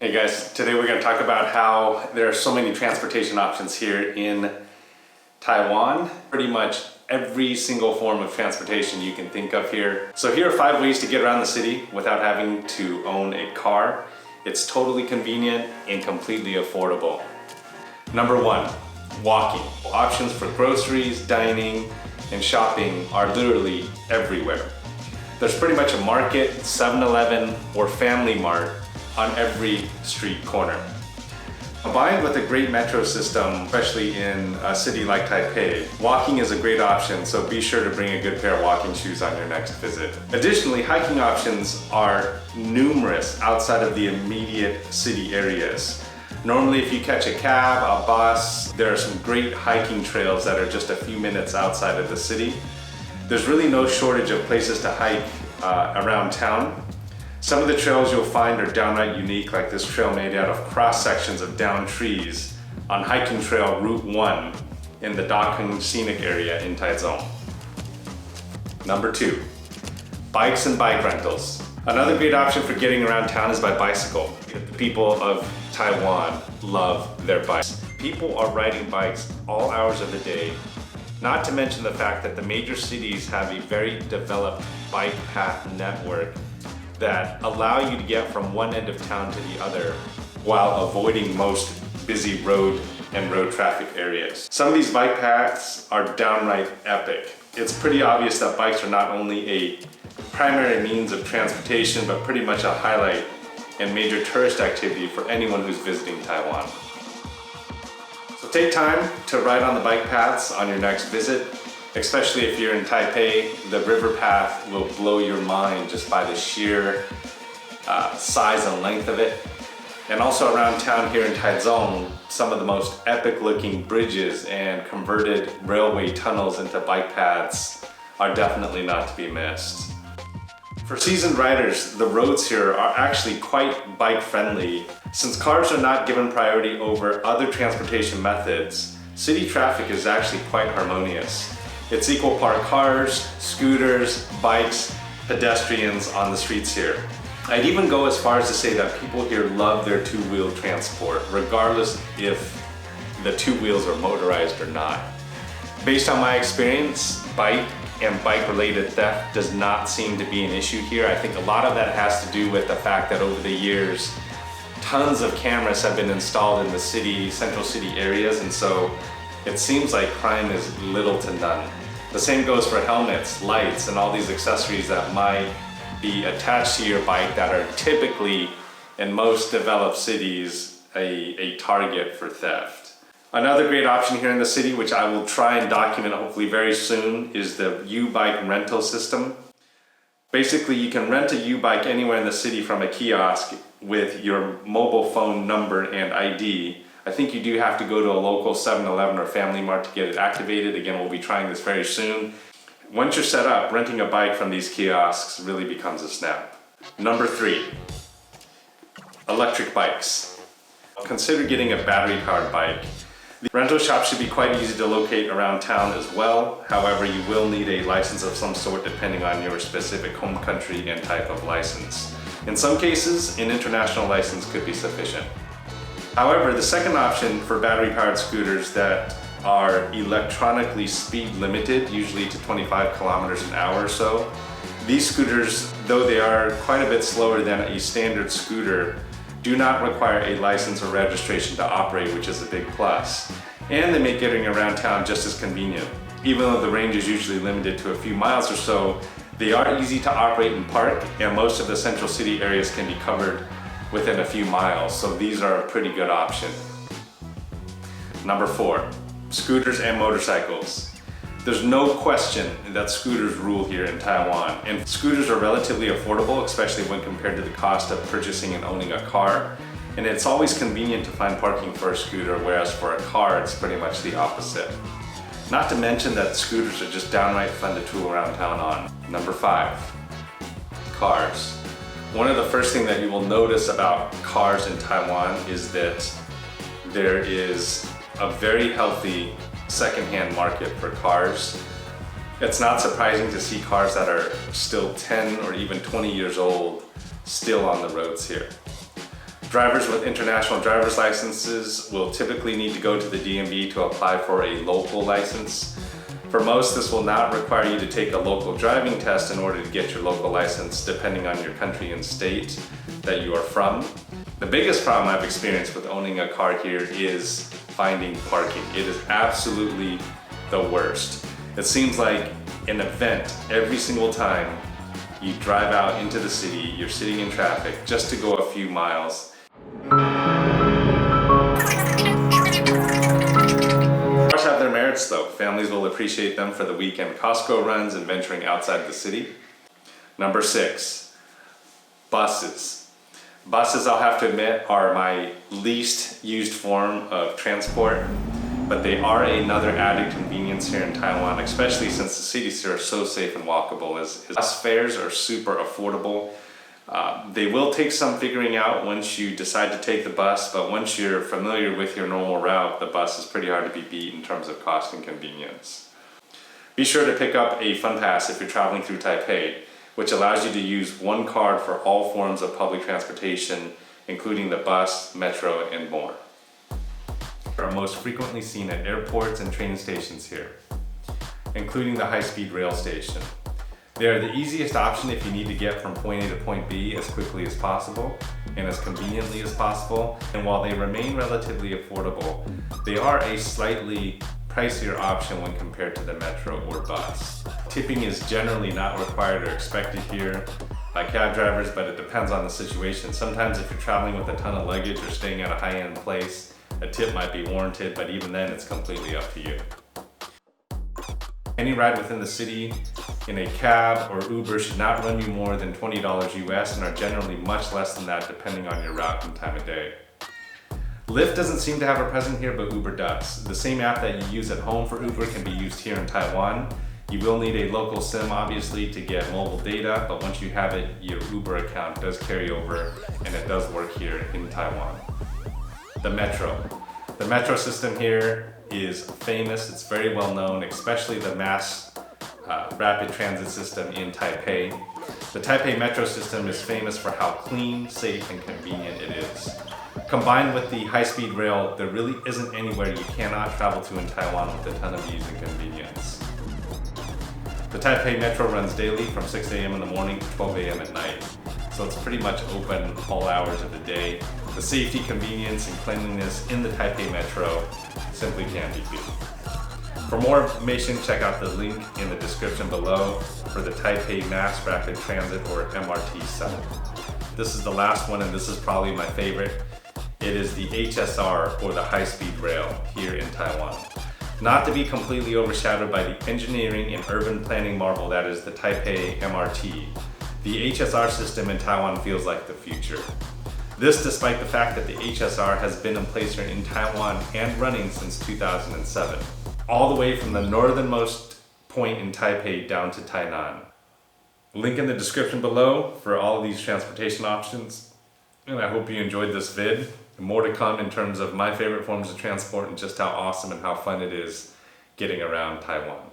Hey guys, today we're going to talk about how there are so many transportation options here in Taiwan. Pretty much every single form of transportation you can think of here. So here are 5 ways to get around the city without having to own a car. It's totally convenient and completely affordable. Number 1, walking. Options for groceries, dining, and shopping are literally everywhere. There's pretty much a market, 7-Eleven, or Family Mart on every street corner. Combined with a great metro system, especially in a city like Taipei, walking is a great option, so be sure to bring a good pair of walking shoes on your next visit. Additionally, hiking options are numerous outside of the immediate city areas. Normally, if you catch a cab, a bus, there are some great hiking trails that are just a few minutes outside of the city. There's really no shortage of places to hike around town. Some of the trails you'll find are downright unique, like this trail made out of cross sections of downed trees on hiking trail Route 1 in the Da.Keng scenic area in Taiwan. Number 2, bikes and bike rentals. Another great option for getting around town is by bicycle. The people of Taiwan love their bikes. People are riding bikes all hours of the day, not to mention the fact that the major cities have a very developed bike path network that allow you to get from one end of town to the other while avoiding most busy road and road traffic areas. Some of these bike paths are downright epic. It's pretty obvious that bikes are not only a primary means of transportation, but pretty much a highlight and major tourist activity for anyone who's visiting Taiwan. So take time to ride on the bike paths on your next visit. Especially if you're in Taipei, the river path will blow your mind just by the sheer size and length of it. And also around town here in Taiwan, some of the most epic looking bridges and converted railway tunnels into bike paths are definitely not to be missed. For seasoned riders, the roads here are actually quite bike friendly. Since cars are not given priority over other transportation methods, city traffic is actually quite harmonious. It's equal part cars, scooters, bikes, pedestrians on the streets here. I'd even go as far as to say that people here love their two-wheel transport, regardless if the two wheels are motorized or not. Based on my experience, bike and bike-related theft does not seem to be an issue here. I think a lot of that has to do with the fact that over the years, tons of cameras have been installed in the city, central city areas, and so it seems like crime is little to none. The same goes for helmets, lights, and all these accessories that might be attached to your bike that are typically, in most developed cities, a target for theft. Another great option here in the city, which I will try and document hopefully very soon, is the U-bike rental system. Basically, you can rent a U-bike anywhere in the city from a kiosk with your mobile phone number and ID. I think you do have to go to a local 7-Eleven or Family Mart to get it activated. Again, we'll be trying this very soon. Once you're set up, renting a bike from these kiosks really becomes a snap. Number 3, electric bikes. Consider getting a battery-powered bike. The rental shop should be quite easy to locate around town as well. However, you will need a license of some sort depending on your specific home country and type of license. In some cases, an international license could be sufficient. However, the second option for battery-powered scooters that are electronically speed limited, usually to 25 kilometers an hour or so, these scooters, though they are quite a bit slower than a standard scooter, do not require a license or registration to operate, which is a big plus. And they make getting around town just as convenient. Even though the range is usually limited to a few miles or so, they are easy to operate and park, and most of the central city areas can be covered within a few miles, so these are a pretty good option. Number 4, scooters and motorcycles. There's no question that scooters rule here in Taiwan, and scooters are relatively affordable, especially when compared to the cost of purchasing and owning a car. And it's always convenient to find parking for a scooter, whereas for a car, it's pretty much the opposite. Not to mention that scooters are just downright fun to tool around town on. Number 5, cars. One of the first things that you will notice about cars in Taiwan is that there is a very healthy secondhand market for cars. It's not surprising to see cars that are still 10 or even 20 years old still on the roads here. Drivers with international driver's licenses will typically need to go to the DMV to apply for a local license. For most, this will not require you to take a local driving test in order to get your local license, depending on your country and state that you are from. The biggest problem I've experienced with owning a car here is finding parking. It is absolutely the worst. It seems like an event every single time you drive out into the city, you're sitting in traffic just to go a few miles. Cars have their merits though. Families will appreciate them for the weekend Costco runs and venturing outside the city. Number 6, buses. Buses, I'll have to admit, are my least used form of transport, but they are another added convenience here in Taiwan, especially since the cities here are so safe and walkable. As bus fares are super affordable. They will take some figuring out once you decide to take the bus, but once you're familiar with your normal route, the bus is pretty hard to be beat in terms of cost and convenience. Be sure to pick up a fun pass if you're traveling through Taipei, which allows you to use one card for all forms of public transportation, including the bus, metro, and more. They are most frequently seen at airports and train stations here, including the high-speed rail station. They are the easiest option if you need to get from point A to point B as quickly as possible and as conveniently as possible. And while they remain relatively affordable, they are a slightly pricier option when compared to the metro or bus. Tipping is generally not required or expected here by cab drivers, but it depends on the situation. Sometimes if you're traveling with a ton of luggage or staying at a high-end place, a tip might be warranted, but even then it's completely up to you. Any ride within the city in a cab or Uber should not run you more than $20 US and are generally much less than that depending on your route and time of day. Lyft doesn't seem to have a presence here, but Uber does. The same app that you use at home for Uber can be used here in Taiwan. You will need a local SIM obviously to get mobile data, but once you have it, your Uber account does carry over and it does work here in Taiwan. The metro. The metro system here is famous. It's very well known, especially the mass rapid transit system in Taipei. The Taipei metro system is famous for how clean, safe, and convenient it is. Combined with the high-speed rail, there really isn't anywhere you cannot travel to in Taiwan with a ton of ease and convenience. The Taipei metro runs daily from 6 a.m. in the morning to 12 a.m. at night. So it's pretty much open all hours of the day. The safety, convenience, and cleanliness in the Taipei metro simply can't be beat. For more information, check out the link in the description below for the Taipei Mass Rapid Transit or MRT 7. This is the last one and this is probably my favorite. It is the HSR or the high-speed rail here in Taiwan. Not to be completely overshadowed by the engineering and urban planning marvel that is the Taipei MRT, the HSR system in Taiwan feels like the future. This despite the fact that the HSR has been in place here in Taiwan and running since 2007, all the way from the northernmost point in Taipei down to Tainan. Link in the description below for all of these transportation options, and I hope you enjoyed this vid. More to come in terms of my favorite forms of transport and just how awesome and how fun it is getting around Taiwan.